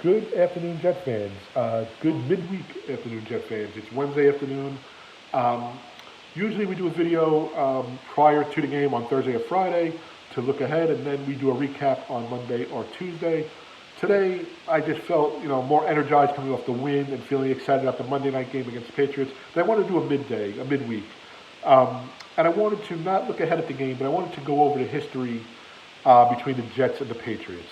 Good afternoon, Jet fans. Good midweek afternoon, Jet fans. It's Wednesday afternoon. Um, Usually we do a video prior to the game on Thursday or Friday to look ahead, and then we do a recap on Monday or Tuesday. Today, I just felt more energized coming off the win and feeling excited about the Monday night game against the Patriots. But I wanted to do a midday, a midweek, and I wanted to not look ahead at the game, but I wanted to go over the history between the Jets and the Patriots.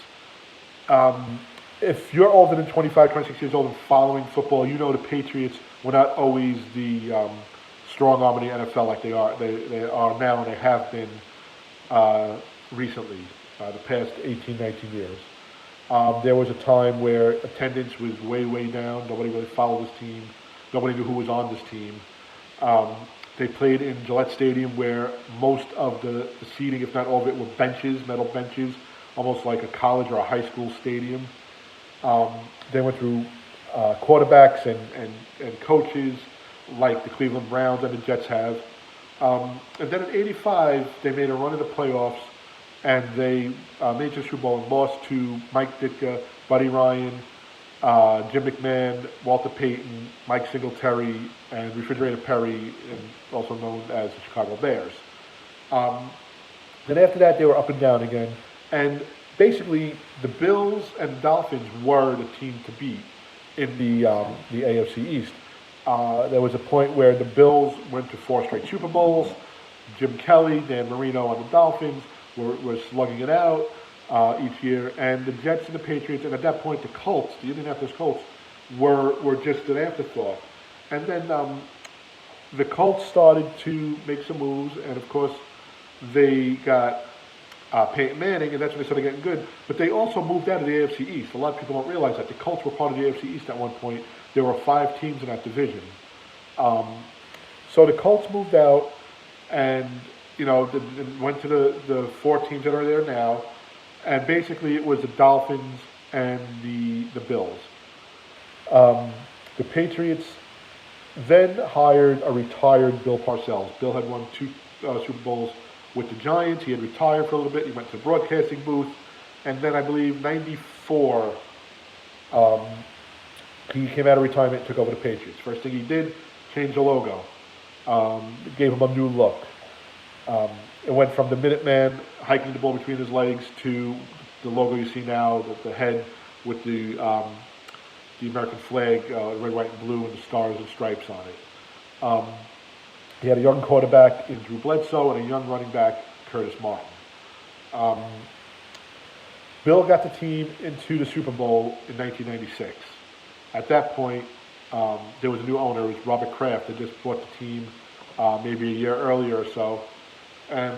Um, if you're older than 25, 26 years old and following football, you know the Patriots were not always the strong arm in the NFL like they are now and they have been uh, recently, the past 18, 19 years. There was a time where attendance was way, way down. Nobody really followed this team. Nobody knew who was on this team. Um, they played in Gillette Stadium where most of the seating, if not all of it, were benches, metal benches, almost like a college or a high school stadium. Um, they went through quarterbacks and coaches like the Cleveland Browns and the Jets have. And then in '85, they made a run in the playoffs and they made it to the Super Bowl and lost to Mike Ditka, Buddy Ryan, Jim McMahon, Walter Payton, Mike Singletary, and Refrigerator Perry, and also known as the Chicago Bears. Um, then after that, they were up and down again. And basically, the Bills and Dolphins were the team to beat in the AFC East. There was a point where the Bills went to four straight Super Bowls. Jim Kelly, Dan Marino on the Dolphins were slugging it out each year. And the Jets and the Patriots, and at that point the Colts, the Indianapolis Colts, were just an afterthought. And then the Colts started to make some moves, and of course they got Peyton Manning, and that's when they started getting good. But they also moved out of the AFC East. A lot of people don't realize that. The Colts were part of the AFC East at one point. There were five teams in that division. So the Colts moved out and, went to the four teams that are there now. And basically it was the Dolphins and the Bills. The Patriots then hired a retired Bill Parcells. Bill had won two Super Bowls with the Giants. He had retired for a little bit. He went to the broadcasting booth. And then I believe 94, he came out of retirement and took over the Patriots. First thing he did, changed the logo. Gave him a new look. It went from the Minuteman hiking the ball between his legs to the logo you see now, the head with the American flag, red, white, and blue, and the stars and stripes on it. He had a young quarterback in Drew Bledsoe and a young running back, Curtis Martin. Um, Bill got the team into the Super Bowl in 1996. At that point, there was a new owner. It was Robert Kraft that just bought the team maybe a year earlier or so. And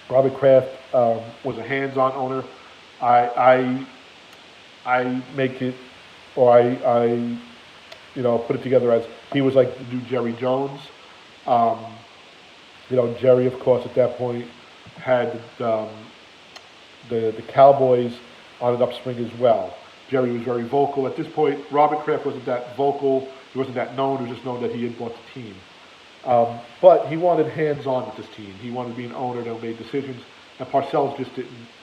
Robert Kraft was a hands-on owner. I make it, or I put it together as he was like the new Jerry Jones. Jerry, of course, at that point had the Cowboys on an upswing as well. Jerry was very vocal. At this point, Robert Kraft wasn't that vocal. He wasn't that known. He was just known that he had bought the team. But he wanted hands-on with this team. He wanted to be an owner that made decisions. And Parcells just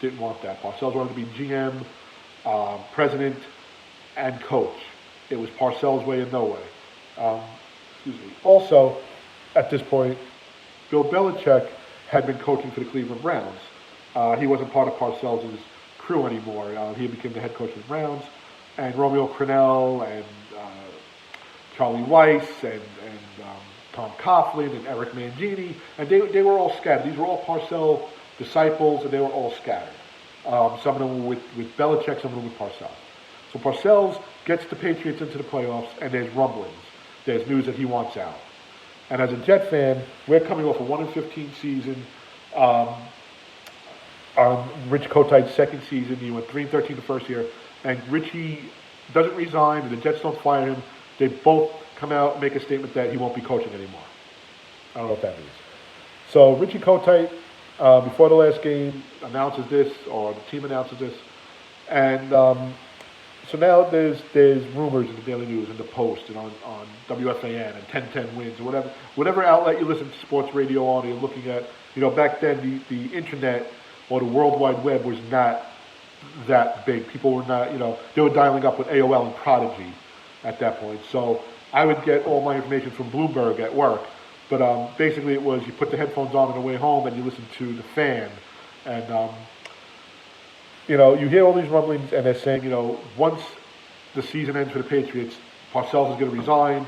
didn't want that. Parcells wanted to be GM, president, and coach. It was Parcells' way and no way. Excuse me. Also, at this point, Bill Belichick had been coaching for the Cleveland Browns. He wasn't part of Parcells' crew anymore. He became the head coach of the Browns, and Romeo Crennel and Charlie Weiss and Tom Coughlin and Eric Mangini, and they were all scattered. These were all Parcells disciples, and they were all scattered. Some of them were with Belichick, some of them with Parcells. So Parcells gets the Patriots into the playoffs, and there's rumblings. There's news that he wants out. And as a Jet fan, we're coming off a 1-15 season. On Rich Kotite's second season, he went 3-13 the first year, and Richie doesn't resign, and the Jets don't fire him. They both come out and make a statement that he won't be coaching anymore. I don't know what that means. So Richie Kotite, before the last game, announces this, or the team announces this, and so now there's rumors in the Daily News and the Post and on WFAN and 1010 Wins or whatever outlet you listen to sports radio on. You're looking at, back then the internet or the World Wide Web was not that big. People were not, they were dialing up with AOL and Prodigy at that point. So I would get all my information from Bloomberg at work. But basically, it was you put the headphones on the way home and you listen to the fan, and you hear all these rumblings, and they're saying, once the season ends for the Patriots, Parcells is going to resign,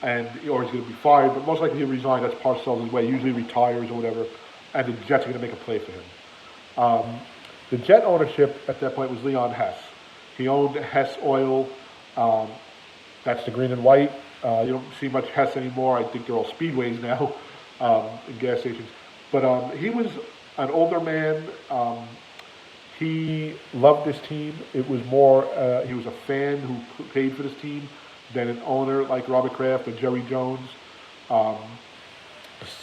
or he's going to be fired. But most likely he'll resign. That's Parcells' way. Usually retires or whatever, and the Jets are going to make a play for him. The Jet ownership at that point was Leon Hess. He owned Hess Oil. That's the green and white. You don't see much Hess anymore. I think they're all Speedways now in gas stations. But he was an older man. He loved this team. It was more, he was a fan who paid for this team than an owner like Robert Kraft or Jerry Jones.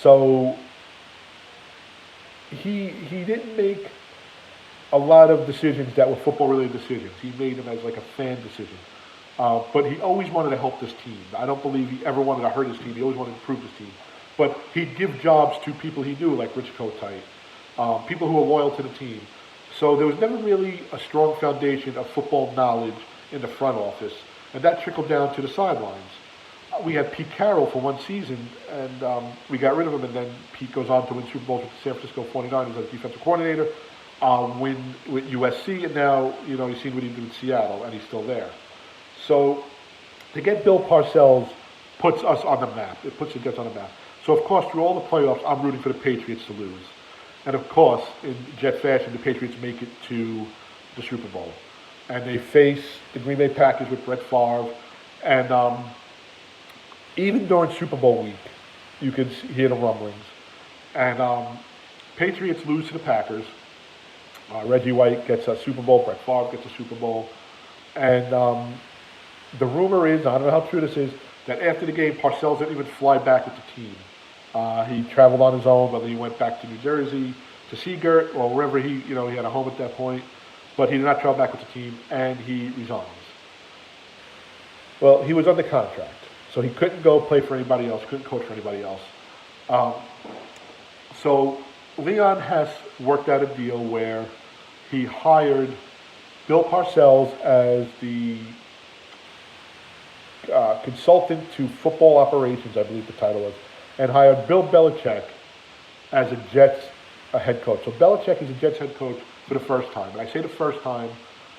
So he didn't make a lot of decisions that were football-related decisions. He made them as like a fan decision. But he always wanted to help this team. I don't believe he ever wanted to hurt his team. He always wanted to improve his team. But he'd give jobs to people he knew, like Rich Kotite, people who were loyal to the team. So there was never really a strong foundation of football knowledge in the front office, and that trickled down to the sidelines. We had Pete Carroll for one season, and we got rid of him, and then Pete goes on to win Super Bowls with the San Francisco 49ers as defensive coordinator, win with USC, and now, you've seen what he did with Seattle, and he's still there. So to get Bill Parcells puts us on the map. It puts the Jets on the map. So, of course, through all the playoffs, I'm rooting for the Patriots to lose. And, of course, in Jet fashion, the Patriots make it to the Super Bowl. And they face the Green Bay Packers with Brett Favre. And even during Super Bowl week, you could hear the rumblings. And Patriots lose to the Packers. Reggie White gets a Super Bowl. Brett Favre gets a Super Bowl. And the rumor is, I don't know how true this is, that after the game, Parcells didn't even fly back with the team. He traveled on his own, whether he went back to New Jersey, to Seagirt, or wherever he had a home at that point. But he did not travel back with the team, and he resigns. Well, he was under contract, so he couldn't go play for anybody else, couldn't coach for anybody else. So Leon Hess worked out a deal where he hired Bill Parcells as the consultant to football operations, I believe the title was, and hired Bill Belichick as a Jets head coach. So Belichick is a Jets head coach for the first time. And I say the first time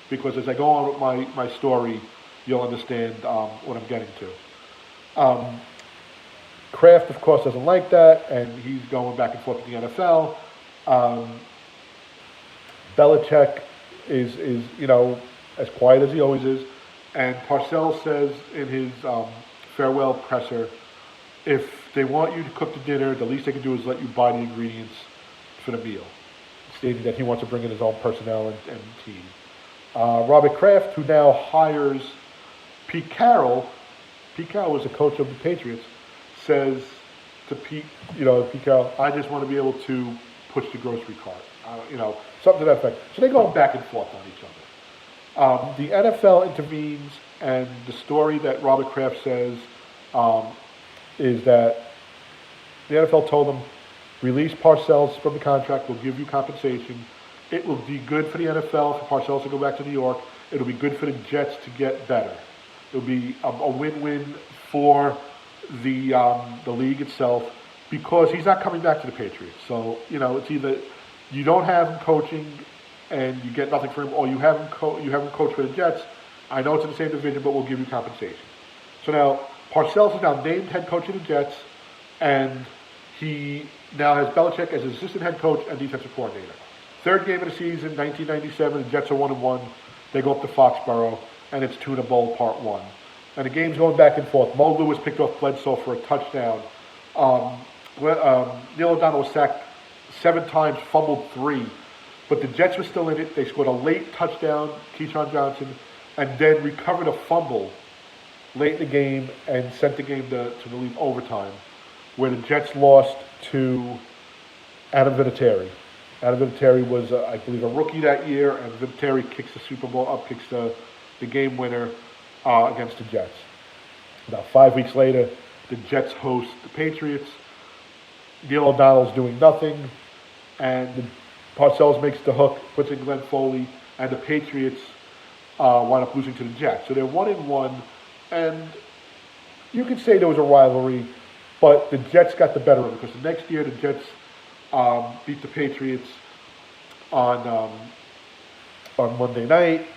because as I go on with my story, you'll understand what I'm getting to. Kraft, of course, doesn't like that, and he's going back and forth with the NFL. Belichick is as quiet as he always is. And Parcells says in his farewell presser, if they want you to cook the dinner, the least they can do is let you buy the ingredients for the meal, stating that he wants to bring in his own personnel and team. Robert Kraft, who now hires Pete Carroll was a coach of the Patriots, says to Pete Carroll, I just want to be able to push the grocery cart, something to that effect. So they're going back and forth on each other. The NFL intervenes, and the story that Robert Kraft says is that the NFL told them, release Parcells from the contract, we'll give you compensation. It will be good for the NFL, for Parcells to go back to New York. It'll be good for the Jets to get better. It'll be a win-win for the league itself because he's not coming back to the Patriots. So, it's either you don't have him coaching and you get nothing for him, or you have him coach for the Jets. I know it's in the same division, but we'll give you compensation. So now Parcells is now named head coach of the Jets, and he now has Belichick as his assistant head coach and defensive coordinator. Third game of the season, 1997, the Jets are 1-1. They go up to Foxborough, and it's Tuna Bowl Part 1. And the game's going back and forth. Mo Lewis picked off Bledsoe for a touchdown. Neil O'Donnell was sacked 7 times, fumbled 3. But the Jets were still in it. They scored a late touchdown, Keyshawn Johnson, and then recovered a fumble late in the game and sent the game to relief overtime, where the Jets lost to Adam Vinatieri. Adam Vinatieri was, I believe, a rookie that year, and Vinatieri kicks the game winner against the Jets. About 5 weeks later, the Jets host the Patriots. Neil O'Donnell's doing nothing, and Parcells makes the hook, puts in Glenn Foley, and the Patriots wound up losing to the Jets. So they're 1-1, and you could say there was a rivalry, but the Jets got the better of it because the next year the Jets beat the Patriots on Monday night.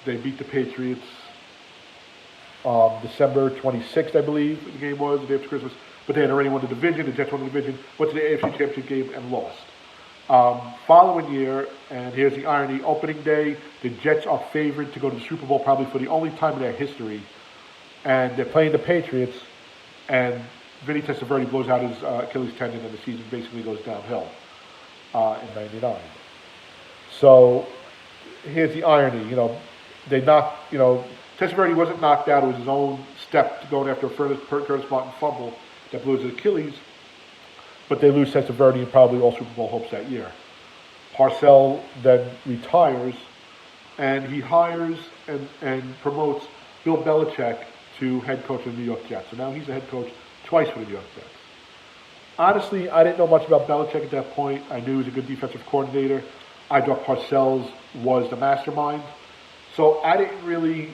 They beat the Patriots December 26th, I believe, the game was, the day after Christmas. But they had already won the division. The Jets won the division, went to the AFC Championship game and lost. Following year, and here's the irony, opening day, the Jets are favored to go to the Super Bowl probably for the only time in their history. And they're playing the Patriots, and Vinny Testaverde blows out his Achilles tendon, and the season basically goes downhill in '99. So here's the irony, they knocked, Testaverde wasn't knocked out. It was his own step going after a Curtis Martin fumble that blew his Achilles. But they lose Testaverde in probably all Super Bowl hopes that year. Parcells then retires, and he hires and promotes Bill Belichick to head coach of the New York Jets. So now he's the head coach twice for the New York Jets. Honestly, I didn't know much about Belichick at that point. I knew he was a good defensive coordinator. I thought Parcells was the mastermind. So I didn't really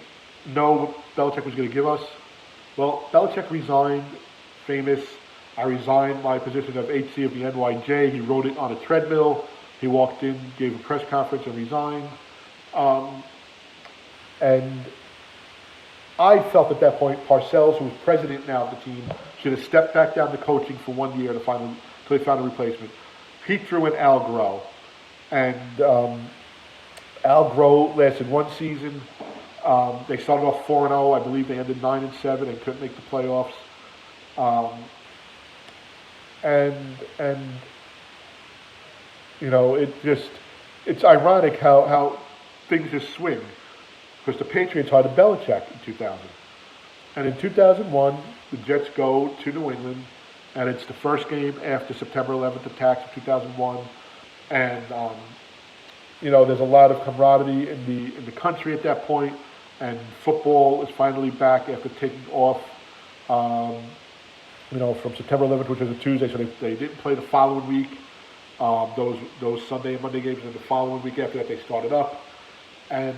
know what Belichick was going to give us. Well, Belichick resigned, famous, I resigned my position of HC of the NYJ. He wrote it on a treadmill. He walked in, gave a press conference, and resigned. And I felt at that point Parcells, who was president now of the team, should have stepped back down to coaching for 1 year until they found a replacement. He threw in Al Groh. And Al Groh lasted one season. They started off 4-0. I believe they ended 9-7 and couldn't make the playoffs. It's ironic how things just swing. Because the Patriots hired Belichick in 2000. And in 2001, the Jets go to New England, and it's the first game after September 11th attacks of 2001. And, there's a lot of camaraderie in the country at that point, and football is finally back after taking off, from September 11th, which was a Tuesday, so they didn't play the following week. Those Sunday and Monday games, and the following week after that they started up. And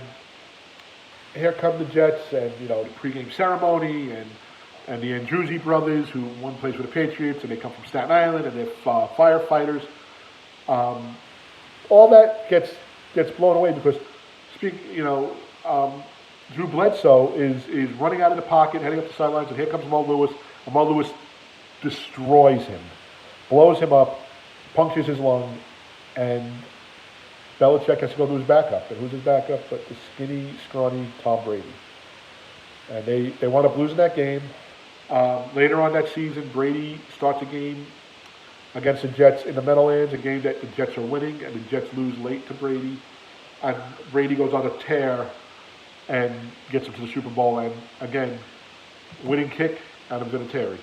here come the Jets, and, the pregame ceremony, and the Andruzzi brothers, who one plays for the Patriots, and they come from Staten Island, and they're firefighters. All that gets blown away because, Drew Bledsoe is running out of the pocket, heading up the sidelines, and here comes Mo Lewis, and Mo Lewis destroys him, blows him up, punctures his lung, and Belichick has to go to his backup. And who's his backup but the skinny, scrawny Tom Brady. And they wound up losing that game. Later on that season, Brady starts a game against the Jets in the Meadowlands, a game that the Jets are winning, and the Jets lose late to Brady. And Brady goes on a tear and gets them to the Super Bowl. And again, winning kick out of Vinatieri.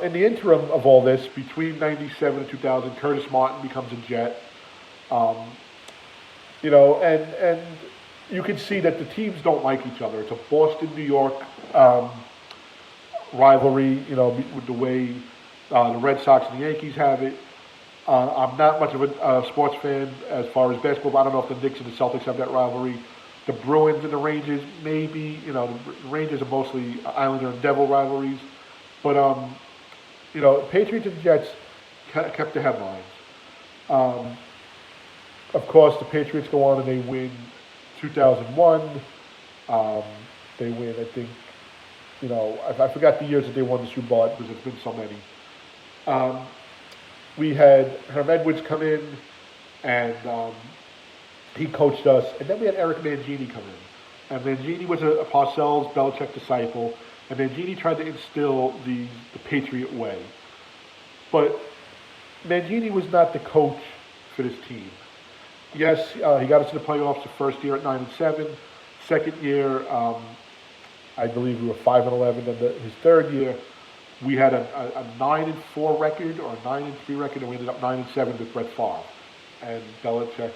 In the interim of all this, between 97 and 2000, Curtis Martin becomes a Jet. And you can see that the teams don't like each other. It's a Boston-New York rivalry, with the way the Red Sox and the Yankees have it. I'm not much of a sports fan as far as basketball, but I don't know if the Knicks and the Celtics have that rivalry. The Bruins and the Rangers, maybe, the Rangers are mostly Islander and Devil rivalries. But, Patriots and Jets kept the headlines. Of course, the Patriots go on and they win 2001. They win, I think, I forgot the years that they won the Super Bowl because there's been so many. We had Herm Edwards come in, and he coached us. And then we had Eric Mangini come in. And Mangini was a Parcells Belichick disciple. And Mangini tried to instill the Patriot way. But Mangini was not the coach for this team. Yes, he got us to the playoffs the first year at 9-7. Second year, I believe we were 5-11. And his third year, we had a 9-4 record or a 9-3 record, and we ended up 9-7 with Brett Favre. And Belichick,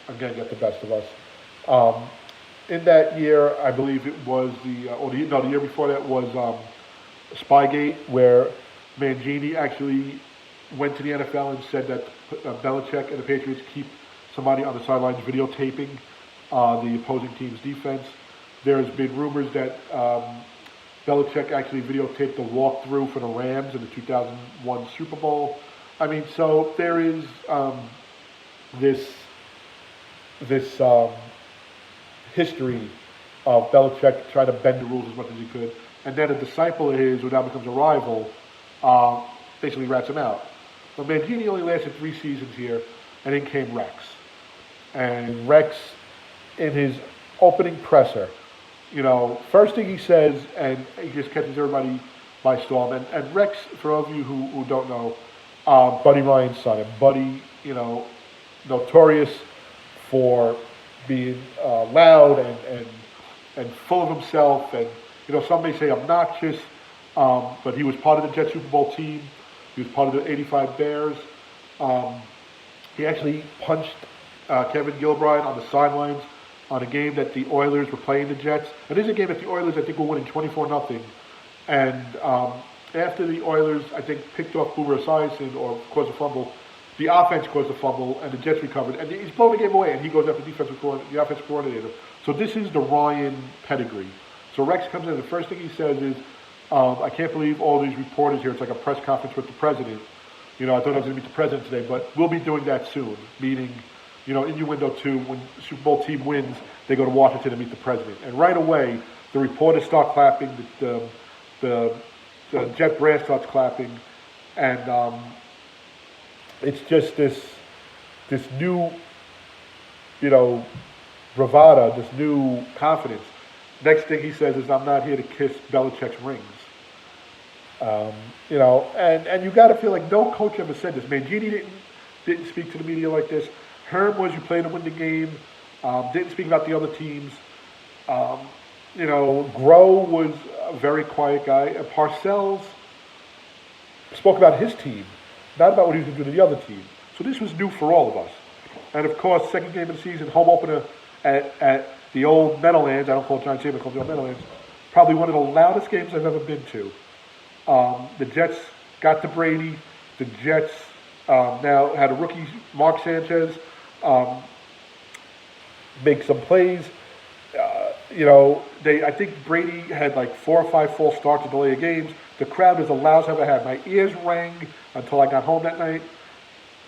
again, got the best of us. In that year, I believe it was the year before that was Spygate, where Mangini actually went to the NFL and said that Belichick and the Patriots keep somebody on the sidelines videotaping the opposing team's defense. There's been rumors that Belichick actually videotaped the walkthrough for the Rams in the 2001 Super Bowl. I mean, so there is this history of Belichick trying to bend the rules as much as he could, and then a disciple of his, who now becomes a rival, basically rats him out. But Mangini only lasted 3 seasons here, and in came Rex. And Rex, in his opening presser, first thing he says, and he just catches everybody by storm. And Rex, for all of you who don't know, Buddy Ryan's son, and Buddy, notorious for being loud and full of himself, and some may say obnoxious, but he was part of the Jets Super Bowl team. He was part of the '85 Bears. He actually punched Kevin Gilbride on the sidelines on a game that the Oilers were playing the Jets. And this is a game that the Oilers, I think, were winning 24-0. And after the Oilers, I think, picked off Boomer Esiason or caused a fumble, the offense caused a fumble, and the Jets recovered. And he's blowing the game away, and he goes after the offensive coordinator. So this is the Ryan pedigree. So Rex comes in, and the first thing he says is, I can't believe all these reporters here. It's like a press conference with the president. I thought I was going to meet the president today, but we'll be doing that soon. Meaning, innuendo 2, when the Super Bowl team wins, they go to Washington to meet the president. And right away, the reporters start clapping, the Jet brass starts clapping, and it's just this new, bravado, this new confidence. Next thing he says is, I'm not here to kiss Belichick's rings. And you got to feel like no coach ever said this. Mangini didn't speak to the media like this. Herm was, you played to win the game. Didn't speak about the other teams. Groh was a very quiet guy. And Parcells spoke about his team, not about what he was going to do to the other team. So this was new for all of us. And of course, second game of the season, home opener at the old Meadowlands. I don't call it Giant Stadium, I call it the old Meadowlands. Probably one of the loudest games I've ever been to. The Jets got to Brady. The Jets now had a rookie, Mark Sanchez, make some plays. I think Brady had like 4 or 5 false starts to delay games. The crowd was the loudest I've ever had. My ears rang until I got home that night.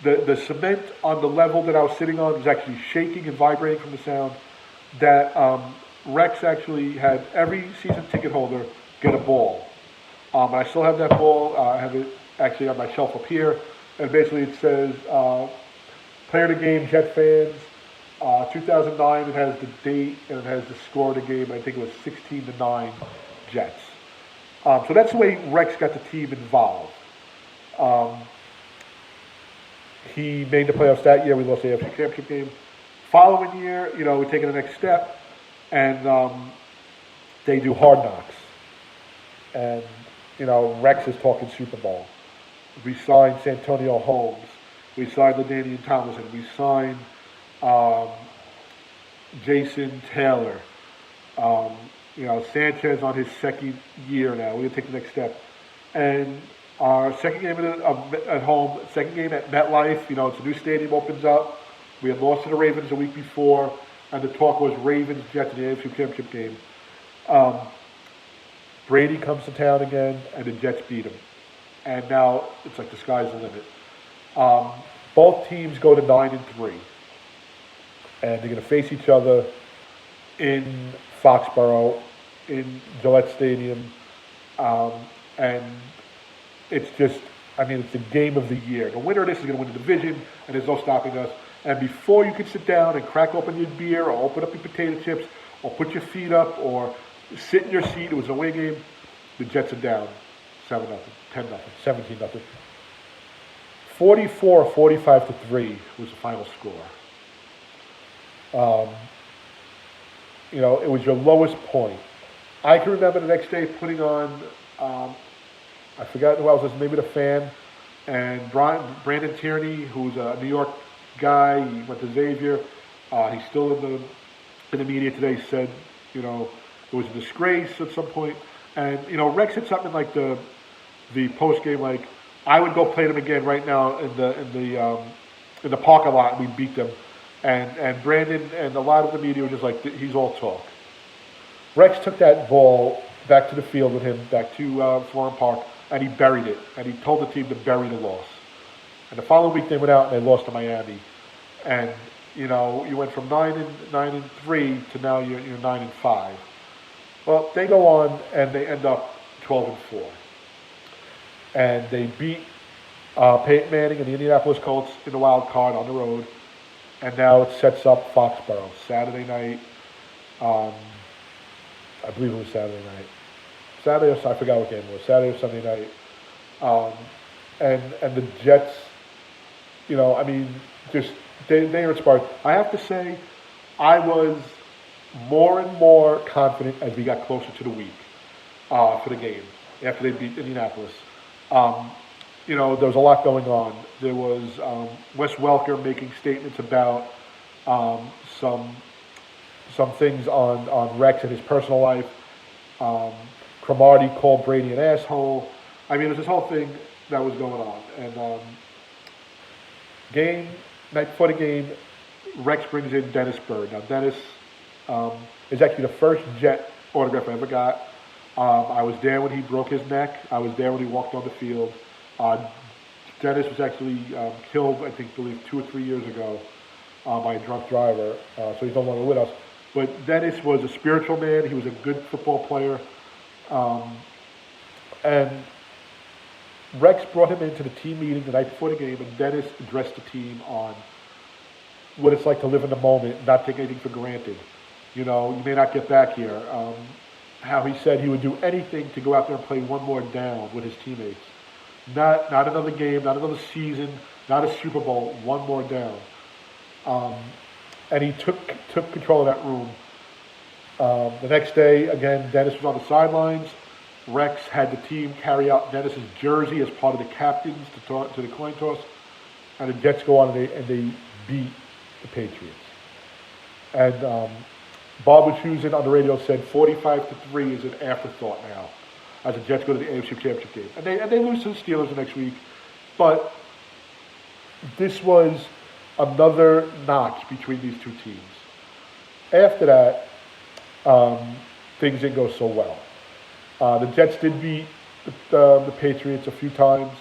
The cement on the level that I was sitting on was actually shaking and vibrating from the sound. That Rex actually had every season ticket holder get a ball. And I still have that ball. I have it actually on my shelf up here. And basically it says, player of the game, Jet fans. 2009, it has the date and it has the score of the game. I think it was 16-9 Jets. So that's the way Rex got the team involved. He made the playoffs that year. We lost the AFC Championship game. Following year, we're taking the next step, and they do Hard Knocks. And, Rex is talking Super Bowl. We signed Santonio Holmes. We signed LaDainian Tomlinson. We signed Jason Taylor. Sanchez on his second year now. We're going to take the next step. And our second game at home, second game at MetLife, it's a new stadium, opens up. We had lost to the Ravens a week before, and the talk was Ravens-Jets in the AFC Championship game. Brady comes to town again, and the Jets beat him. And now it's like the sky's the limit. Both teams go to 9-3. And they're going to face each other in Foxborough, in Gillette Stadium. And it's just, it's the game of the year. The winner of this is going to win the division, and there's no stopping us. And before you can sit down and crack open your beer or open up your potato chips or put your feet up or sit in your seat, it was an away game, the Jets are down 7-0, 10-0, 17-0. 44-45-3 was the final score. It was your lowest point. I can remember the next day putting on, I forgot who else was, maybe the fan, and Brandon Tierney, who's a New York guy, he went to Xavier, he's still in the media today, said, it was a disgrace at some point. And, Rex said something like the post game, like, I would go play them again right now in the parking lot, and we beat them. And Brandon and a lot of the media were just like, he's all talk. Rex took that ball back to the field with him, back to Florham Park, and he buried it. And he told the team to bury the loss. And the following week they went out and they lost to Miami. And you went from 9-3 to now you're 9-5. Well, they go on and they end up 12-4, and they beat Peyton Manning and the Indianapolis Colts in the wild card on the road, and now it sets up Foxborough Saturday night. I believe it was Saturday night. Saturday or I forgot what game it was. Saturday or Sunday night. And the Jets, just they are inspired. I have to say, I was more and more confident as we got closer to the week for the game after they beat Indianapolis. There was a lot going on. There was Wes Welker making statements about some things on Rex and his personal life. Cromartie called Brady an asshole. There's this whole thing that was going on. And night before the game, Rex brings in Dennis Byrd. Now, Dennis is actually the first Jet autograph I ever got. I was there when he broke his neck. I was there when he walked on the field. Dennis was actually killed, I believe 2 or 3 years ago by a drunk driver. So he's no longer with us. But Dennis was a spiritual man. He was a good football player. And Rex brought him into the team meeting the night before the game, and Dennis addressed the team on what it's like to live in the moment, not take anything for granted. You may not get back here. How he said he would do anything to go out there and play one more down with his teammates. Not another game, not another season, not a Super Bowl, one more down. And he took control of that room. The next day, again, Dennis was on the sidelines. Rex had the team carry out Dennis's jersey as part of the captains to the coin toss. And the Jets go on and they beat the Patriots. And Bob Wischusen on the radio said 45-3 is an afterthought now as the Jets go to the AFC Championship game. And they lose to the Steelers the next week. But this was another notch between these two teams. After that, things didn't go so well. The Jets did beat the Patriots a few times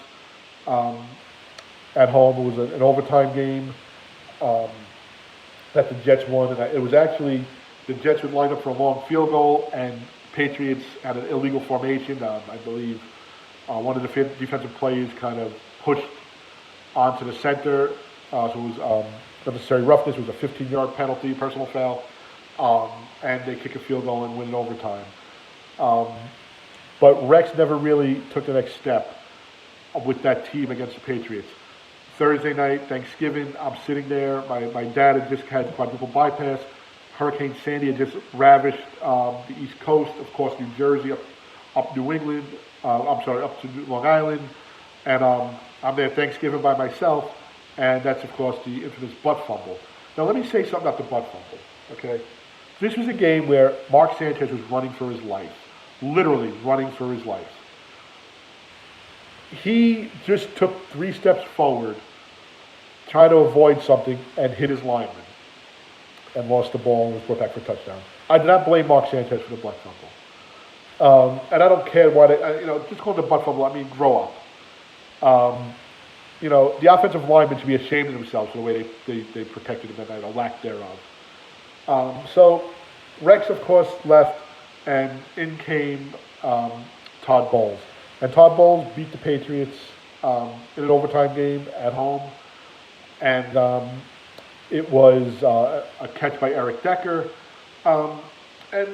at home. It was an overtime game that the Jets won. And it was actually, the Jets would line up for a long field goal, and Patriots had an illegal formation. I believe one of the defensive players kind of pushed onto the center. So it was unnecessary roughness. It was a 15-yard penalty, personal foul. And they kick a field goal and win in overtime. But Rex never really took the next step with that team against the Patriots. Thursday night, Thanksgiving, I'm sitting there. My dad had just had quadruple bypass. Hurricane Sandy had just ravished the East Coast, of course, New Jersey, up New England, up to Long Island. And I'm there Thanksgiving by myself, and that's, of course, the infamous butt fumble. Now, let me say something about the butt fumble, okay? This was a game where Mark Sanchez was running for his life, literally running for his life. He just took 3 steps forward, tried to avoid something, and hit his lineman, and lost the ball and was brought back for a touchdown. I do not blame Mark Sanchez for the butt fumble. And I don't care why just call it the butt fumble. Grow up. The offensive linemen should be ashamed of themselves for the way they protected him that night, or lack thereof. So Rex, of course, left, and in came Todd Bowles. And Todd Bowles beat the Patriots in an overtime game at home. And it was a catch by Eric Decker. It's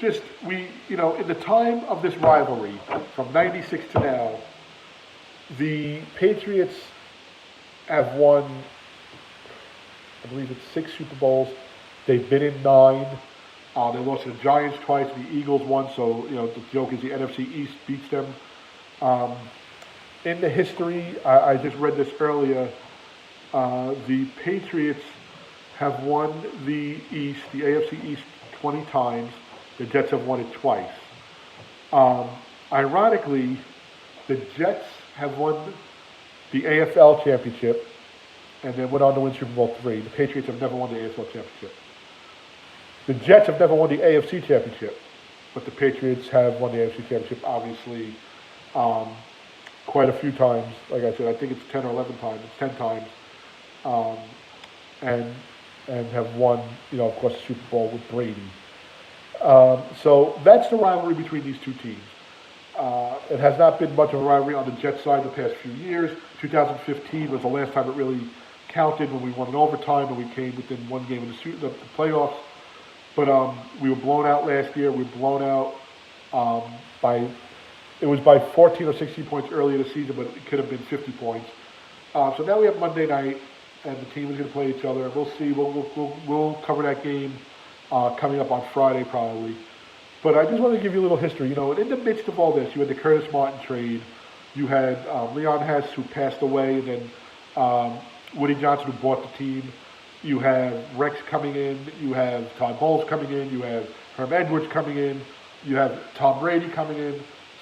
just, in the time of this rivalry, from 96 to now, the Patriots have won, I believe it's 6 Super Bowls. They've been in 9. They lost to the Giants twice. The Eagles won, so the joke is the NFC East beats them. In the history, I just read this earlier, the Patriots have won the East, the AFC East, 20 times. The Jets have won it twice. Ironically, the Jets have won the AFL championship and then went on to win Super Bowl III. The Patriots have never won the AFL championship. The Jets have never won the AFC championship, but the Patriots have won the AFC championship, obviously, quite a few times. Like I said, I think it's 10 or 11 times. It's 10 times, um, and and have won, of course, the Super Bowl with Brady. So that's the rivalry between these two teams. It has not been much of a rivalry on the Jets side the past few years. 2015 was the last time it really counted when we won in overtime and we came within one game of the playoffs. But we were blown out last year. We were blown out it was by 14 or 16 points earlier this season, but it could have been 50 points. So now we have Monday night, and the team is going to play each other. And we'll see. We'll cover that game coming up on Friday probably. But I just want to give you a little history. In the midst of all this, you had the Curtis Martin trade. You had Leon Hess, who passed away, and then Woody Johnson, who bought the team. You have Rex coming in. You have Todd Bowles coming in. You have Herm Edwards coming in. You have Tom Brady coming in.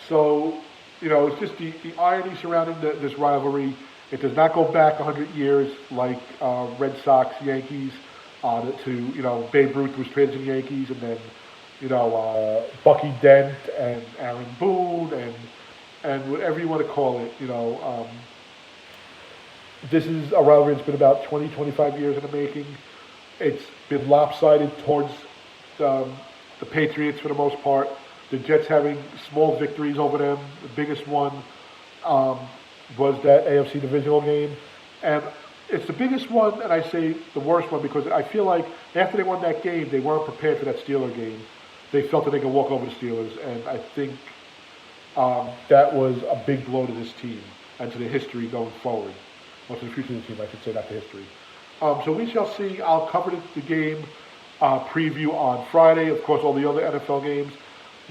So, it's just the irony surrounding this rivalry. It does not go back 100 years like Red Sox, Yankees, to Babe Ruth was traded to the Yankees, and then Bucky Dent and Aaron Boone and whatever you want to call it. This is a rivalry that's been about 20, 25 years in the making. It's been lopsided towards the Patriots for the most part. The Jets having small victories over them. The biggest one was that AFC divisional game. And it's the biggest one, and I say the worst one, because I feel like after they won that game, they weren't prepared for that Steeler game. They felt that they could walk over the Steelers, and I think that was a big blow to this team and to the history going forward. Well, to the future of the team, I should say, not the history. So we shall see. I'll cover the game preview on Friday. Of course, all the other NFL games.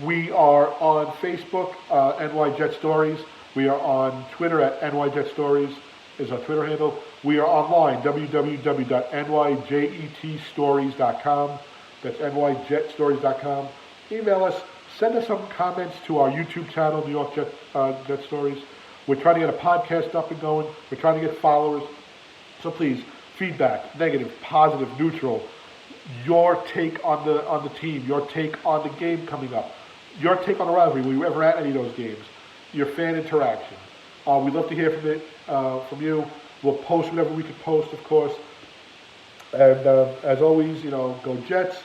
We are on Facebook, NY Jet Stories. We are on Twitter at NY Jet Stories is our Twitter handle. We are online, www.nyjetstories.com. That's nyjetstories.com. Email us. Send us some comments to our YouTube channel, New York Jet Stories. We're trying to get a podcast up and going. We're trying to get followers. So please, feedback, negative, positive, neutral. Your take on the team. Your take on the game coming up. Your take on the rivalry. Were you ever at any of those games? Your fan interaction. We'd love to hear from you. We'll post whatever we could post, of course. And as always, go Jets.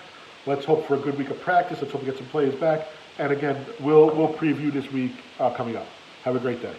Let's hope for a good week of practice. Let's hope we get some players back. And again, we'll preview this week coming up. Have a great day.